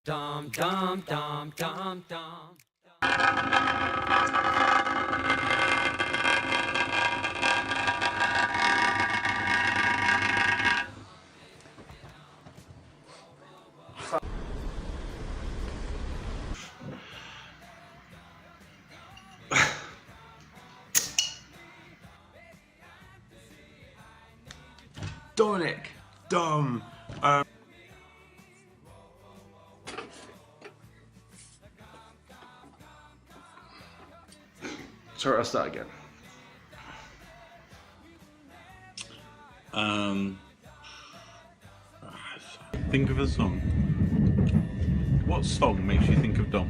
Dum dum dum dum dum. Dominic, Dom. Sorry, I'll start again. Think of a song. What song makes you think of Dom?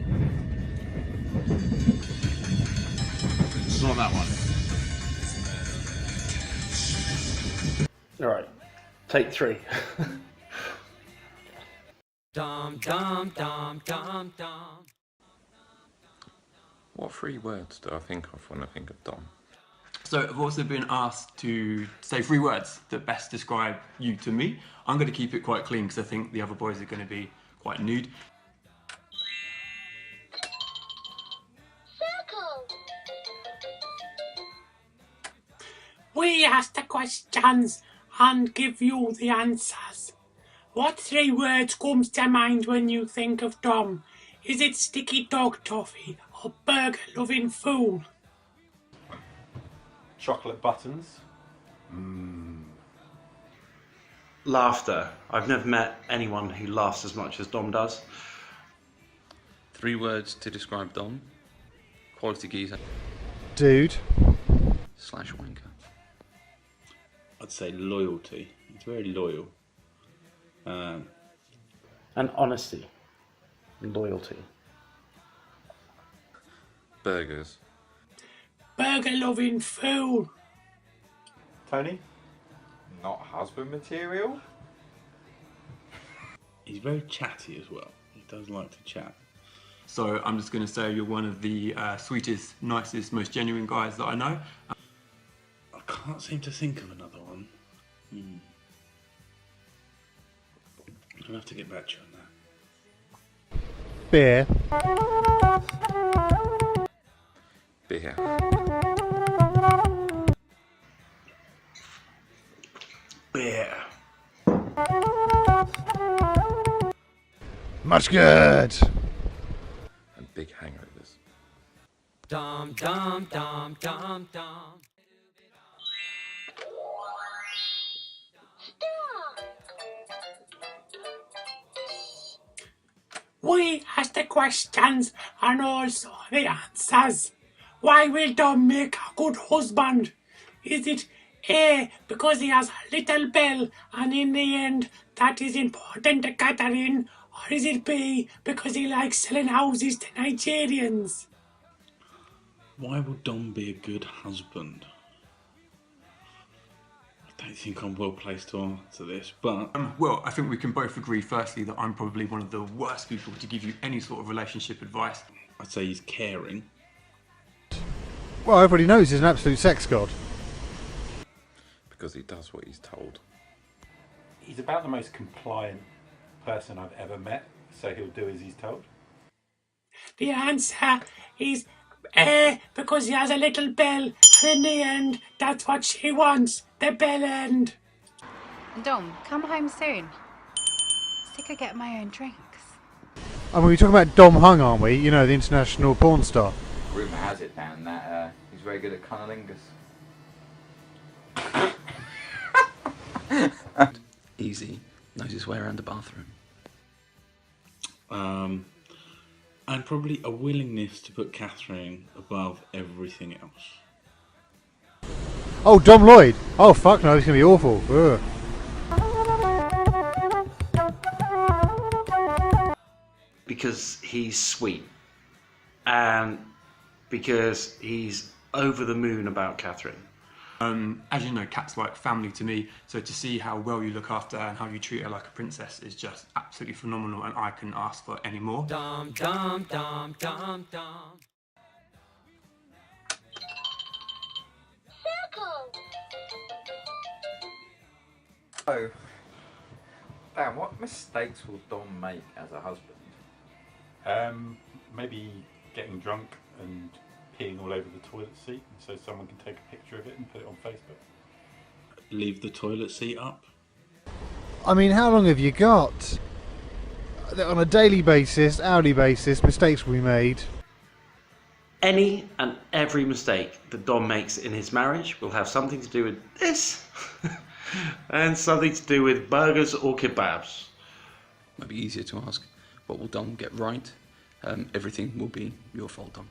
It's not that one. Alright, take 3. Dum dum dum dum dum. What 3 words do I think of when I think of Dom? So I've also been asked to say 3 words that best describe you to me. I'm going to keep it quite clean because I think the other boys are going to be quite nude. We ask the questions and give you the answers. What 3 words comes to mind when you think of Dom? Is it sticky dog toffee or burger loving fool? Chocolate buttons. Laughter. I've never met anyone who laughs as much as Dom does. 3 words to describe Dom. Quality geezer. Dude. / wanker. I'd say loyalty. He's very loyal. And honesty. And loyalty. Burgers. Burger loving fool. Tony? Not husband material. He's very chatty as well. He does like to chat. So I'm just going to say you're one of the sweetest, nicest, most genuine guys that I know. I can't seem to think of another one. I'll have to get back to you on that. Beer. Beer. Beer. Much good. And big hangovers. Dum dum dum dum dum. We ask the questions and also the answers. Why will Dom make a good husband? Is it A, because he has a little bell and in the end that is important to Catherine? Or is it B, because he likes selling houses to Nigerians? Why would Dom be a good husband? I don't think I'm well placed to answer this, but Well, I think we can both agree, firstly, that I'm probably one of the worst people to give you any sort of relationship advice. I'd say he's caring. Well, everybody knows he's an absolute sex god. Because he does what he's told. He's about the most compliant person I've ever met, so he'll do as he's told. The answer is A, because he has a little bell and in the end that's what she wants, the bell end. Dom, come home soon. Sick of getting my own drinks. I mean, we're talking about Dom Hung, aren't we? You know, the international porn star. Rumour has it, Dan, that he's very good at cunnilingus. Easy. Knows his way around the bathroom. And probably a willingness to put Catherine above everything else. Oh, Dom Lloyd. Oh, fuck no, he's going to be awful. Ugh. Because he's sweet. And because he's over the moon about Catherine. As you know, Kat's like family to me, so to see how well you look after her and how you treat her like a princess is just absolutely phenomenal, and I couldn't ask for any more. Dum dum dum dum dum. Oh, Dan, what mistakes will Dom make as a husband? Maybe getting drunk and peeing all over the toilet seat so someone can take a picture of it and put it on Facebook. Leave the toilet seat up. I mean, how long have you got? On a daily basis, hourly basis, mistakes will be made. Any and every mistake that Dom makes in his marriage will have something to do with this and something to do with burgers or kebabs. Might be easier to ask, what will Dom get right? Everything will be your fault, Dom.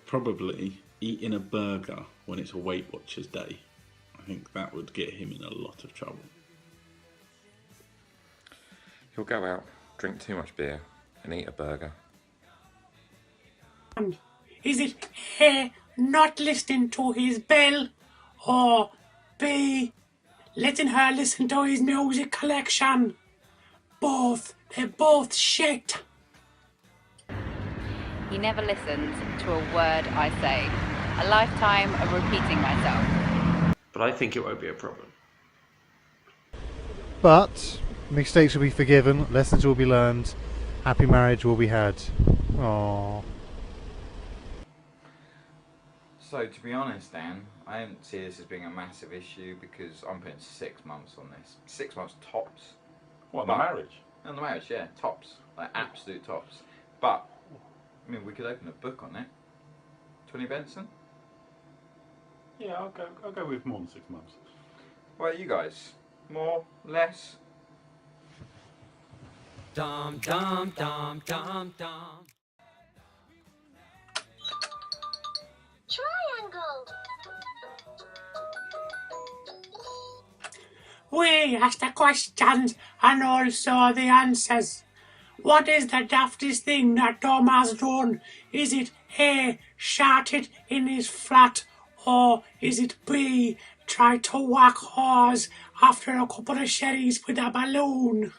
Probably eating a burger when it's a Weight Watchers day. I think that would get him in a lot of trouble. He'll go out, drink too much beer, and eat a burger. Is it A, not listening to his bell, or B, letting her listen to his music collection? Both. They're both shit. He never listens to a word I say. A lifetime of repeating myself. But I think it won't be a problem. But mistakes will be forgiven, lessons will be learned, happy marriage will be had. Aww. So, to be honest, Dan, I don't see this as being a massive issue because I'm putting 6 months on this. 6 months tops. What, the marriage? On the marriage, yeah, tops. Like, absolute tops. But, I mean, we could open a book on it. 20 Benson? Yeah, I'll go with more than 6 months. What about you guys? More? Less? Dum dum dum dum dum. Triangle. We ask the questions and also the answers. What is the daftest thing that Dom has done? Is it A, sharted in his flat, or is it B, tried to whack horse after a couple of sherries with a balloon?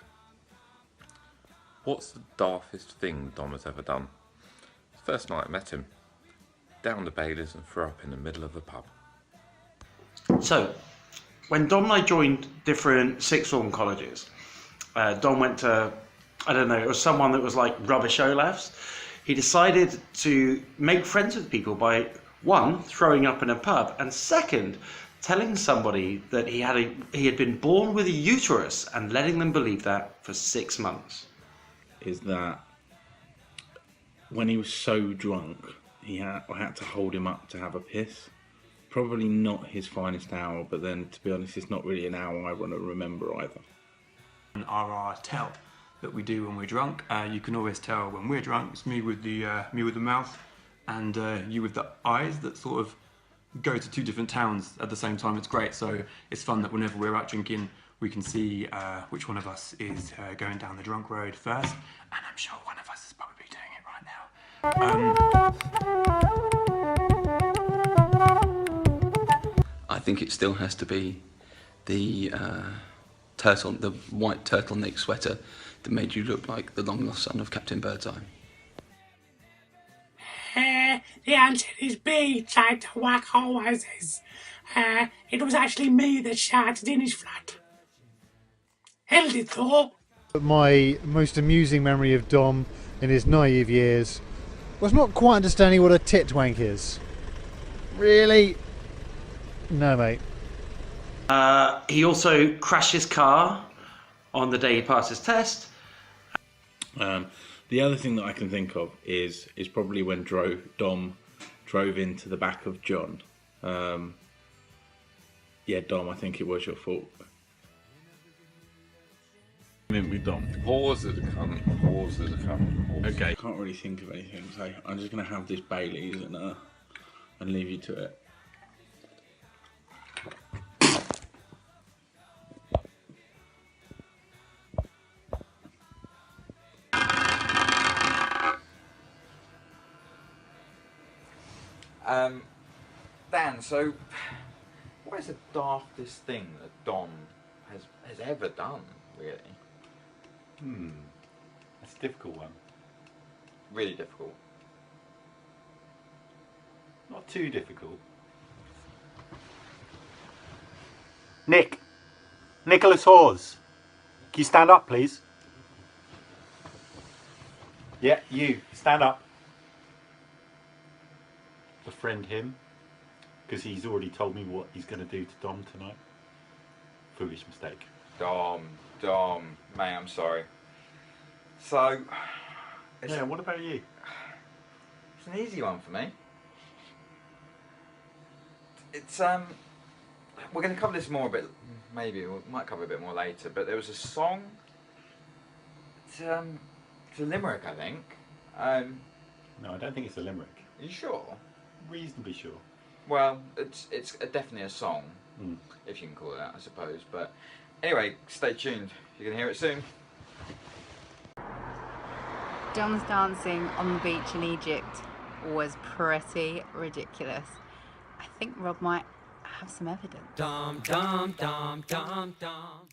What's the daftest thing Dom has ever done? First night I met him, down the Baileys and threw up in the middle of the pub. So, when Dom and I joined different sixth form colleges, Dom went to, I don't know, it was someone that was like rubbish O-levs. He decided to make friends with people by, one, throwing up in a pub, and second, telling somebody that he had been born with a uterus and letting them believe that for 6 months. Is that when he was so drunk, I had to hold him up to have a piss. Probably not his finest hour, but then to be honest, it's not really an hour I want to remember either. Our tell that we do when we're drunk. You can always tell when we're drunk. It's me with the mouth, and you with the eyes that sort of go to two different towns at the same time. It's great. So it's fun that whenever we're out drinking, we can see which one of us is going down the drunk road first, and I'm sure one of us is probably doing it right now. I think it still has to be the white turtleneck sweater that made you look like the long lost son of Captain Birdseye. The answer is B, tried to whack horses. It was actually me that sharted in his flat. Held it though. My most amusing memory of Dom in his naive years was not quite understanding what a tit wank is. Really? No, mate. He also crashed his car on the day he passed his test. The other thing that I can think of is probably when Dom drove into the back of John. Yeah, Dom, I think it was your fault. Didn't we, Dom? Pause as a cunt. Pause as a cunt. Okay. I can't really think of anything, so I'm just going to have this Baileys and leave you to it. Dan, so what is the daftest thing that Dom has ever done, really? That's a difficult one. Really difficult. Not too difficult. Nicholas Hawes, can you stand up, please? Yeah, you. Stand up. Befriend him. Because he's already told me what he's going to do to Dom tonight. Foolish mistake. Dom, mate, I'm sorry. So, Yeah, what about you? it's an easy one for me. It's we're going to cover this more a bit. Maybe we might cover a bit more later. But there was a song. It's a limerick, I think. No, I don't think it's a limerick. Are you sure? Reasonably sure. Well, it's definitely a song, if you can call it that, I suppose. But anyway, stay tuned. You're going to hear it soon. Dom's dancing on the beach in Egypt was pretty ridiculous. I think Rob might have some evidence. Dum dum dum dum dum.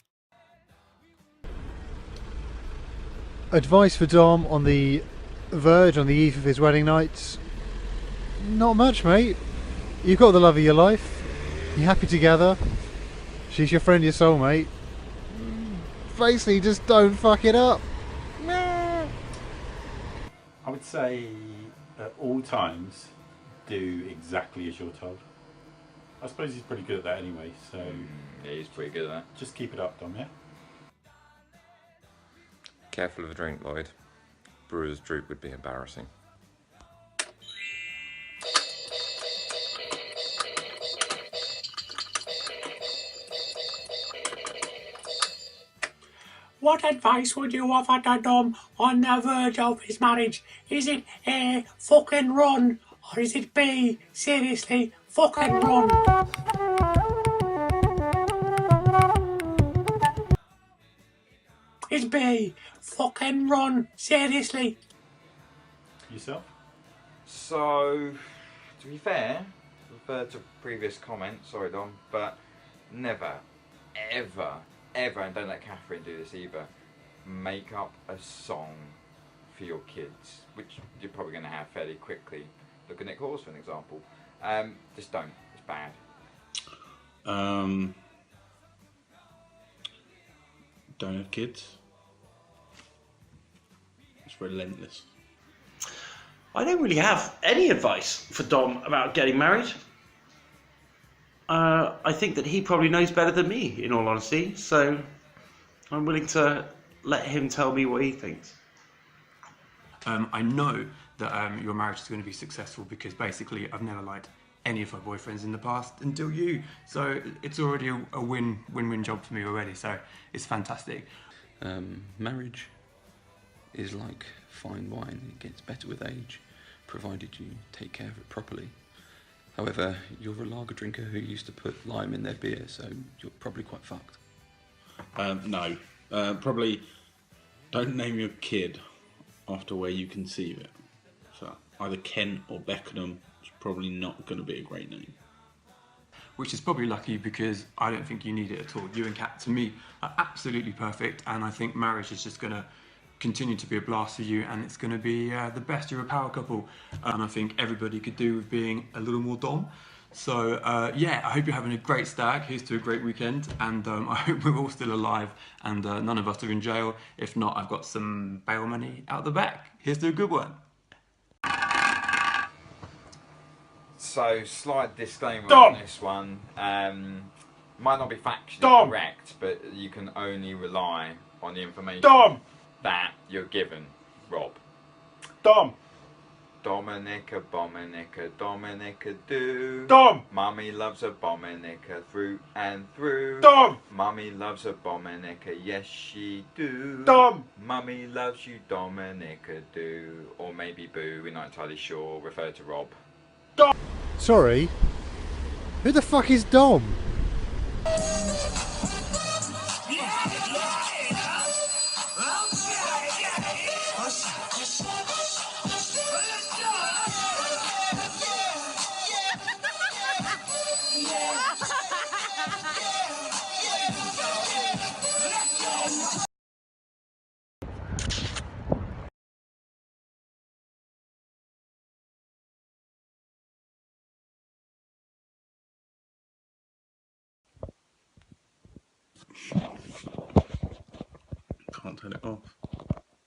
Advice for Dom on the verge, on the eve of his wedding night? Not much, mate. You've got the love of your life. You're happy together. She's your friend, your soulmate. Basically, just don't fuck it up. I would say at all times, do exactly as you're told. I suppose he's pretty good at that anyway, so... Yeah, he's pretty good at that. Just keep it up, Dom, yeah? Careful of a drink, Lloyd. Brewer's droop would be embarrassing. What advice would you offer to Dom on the verge of his marriage? Is it A, fucking run, or is it B, seriously, fucking run? It's B, fucking run, seriously. Yourself? So, to be fair, refer to previous comments, sorry Dom, but never, ever, and don't let Catherine do this either, make up a song for your kids, which you're probably going to have fairly quickly. Look at Nick Hawes for an example. Just don't, it's bad. Don't have kids. It's relentless. I don't really have any advice for Dom about getting married. I think that he probably knows better than me, in all honesty, so I'm willing to let him tell me what he thinks. I know that your marriage is going to be successful because basically I've never liked any of my boyfriends in the past until you. So it's already a win-win job for me already. So it's fantastic. Marriage is like fine wine. It gets better with age, provided you take care of it properly. However, you're a lager drinker who used to put lime in their beer, so you're probably quite fucked. No. Probably don't name your kid after where you conceive it. So either Kent or Beckenham is probably not going to be a great name. Which is probably lucky because I don't think you need it at all. You and Kat, to me, are absolutely perfect, and I think marriage is just going to continue to be a blast for you, and it's going to be the best. You're a power couple, and I think everybody could do with being a little more Dom. So yeah, I hope you're having a great stag. Here's to a great weekend, and I hope we're all still alive and none of us are in jail. If not, I've got some bail money out the back. Here's to a good one. So, slight disclaimer Dom! on this one. Might not be factually Dom! correct, but you can only rely on the information Dom! that you're given, Rob. Dom! Dominica, Dominica do. Dom! Mummy loves a Dominica through and through. Dom! Mummy loves a Dominica, yes she do. Dom! Mummy loves you, Dominica do. Or maybe boo, we're not entirely sure. Refer to Rob. Sorry? Who the fuck is Dom? Can't turn it off.